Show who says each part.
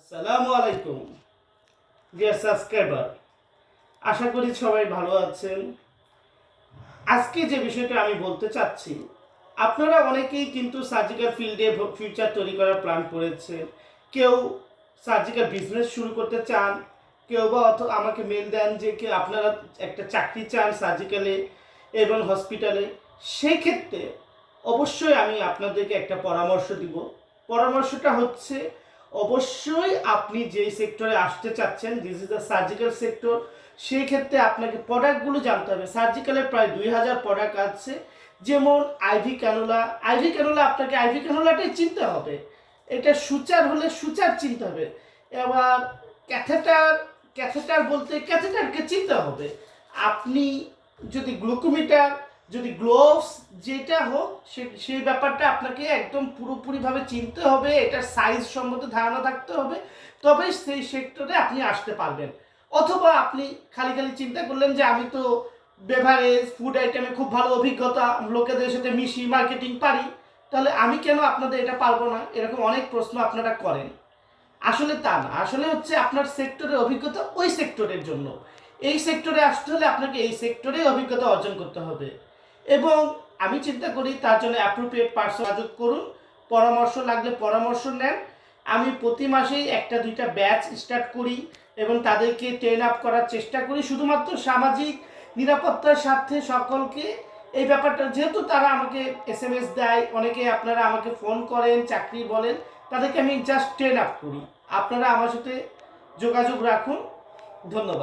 Speaker 1: আসসালামু আলাইকুম dear subscriber, আশা করি সবাই ভালো আছেন। আজকে যে বিষয়টা আমি বলতে চাচ্ছি, আপনারা অনেকেই কিন্তু সার্জিক্যাল ফিল্ডে ফিউচার তৈরি করার প্ল্যান করেছেন। কেউ সার্জিক্যাল বিজনেস শুরু করতে চান, কেউ বা আমাকে মেল দেন যে আপনারা একটা চাকরি চান সার্জিক্যালে এবং হসপিটালে। সেই ক্ষেত্রে অবশ্যই আমি আপনাদেরকে একটা পরামর্শ দিব। পরামর্শটা হচ্ছে, অবশ্যই আপনি যেই সেক্টরে আসতে চাচ্ছেন, this is the surgical sector, সেই ক্ষেত্রে আপনাকে প্রোডাক্টগুলো জানতে হবে। সার্জিক্যালের প্রায় 2000 প্রোডাক্ট আছে, যেমন আইভি ক্যানুলা। আপনাকে আইভি ক্যানুলাটাই চিনতে হবে, এটা সুচার হলে সুচার চিনতে হবে। এবার ক্যাথেটার, বলতে ক্যাথেটারকে চিনতে হবে। আপনি যদি গ্লুকোমিটার, যদি গ্লোভস, যেটা হোক সেই ব্যাপারটা আপনাকে একদম পুরোপুরিভাবে চিনতে হবে, এটার সাইজ সম্বন্ধে ধারণা থাকতে হবে, তবেই সেই সেক্টরে আপনি আসতে পারবেন। অথবা আপনি খালি খালি চিন্তা করলেন যে আমি তো বেভারেজ ফুড আইটেমে খুব ভালো অভিজ্ঞতা, লোকেদের সাথে মিশি, মার্কেটিং পারি, তাহলে আমি কেন আপনাদের এটা পারবো না, এরকম অনেক প্রশ্ন আপনারা করেন। আসলে তা না, আসলে হচ্ছে আপনার সেক্টরের অভিজ্ঞতা ওই সেক্টরের জন্য। এই সেক্টরে আসতে হলে আপনাকে এই সেক্টরে অভিজ্ঞতা অর্জন করতে হবে। এবং আমি চিন্তা করি তার জন্য অ্যাপ্রোপ্রিয়েট পার্সন যোগাযোগ করুন, পরামর্শ লাগলে পরামর্শ নেন। আমি প্রতি মাসেই একটা দুইটা ব্যাচ স্টার্ট করি এবং তাদেরকে ট্রেন আপ করার চেষ্টা করি, শুধুমাত্র সামাজিক নিরাপত্তার স্বার্থে সকলকে। এই ব্যাপারটা যেহেতু তারা আমাকে SMS দেয়, অনেকে আপনারা আমাকে ফোন করেন, চাকরি বলেন, তাদেরকে আমি জাস্ট ট্রেন আপ করি। আপনারা আমার সাথে যোগাযোগ রাখুন। ধন্যবাদ।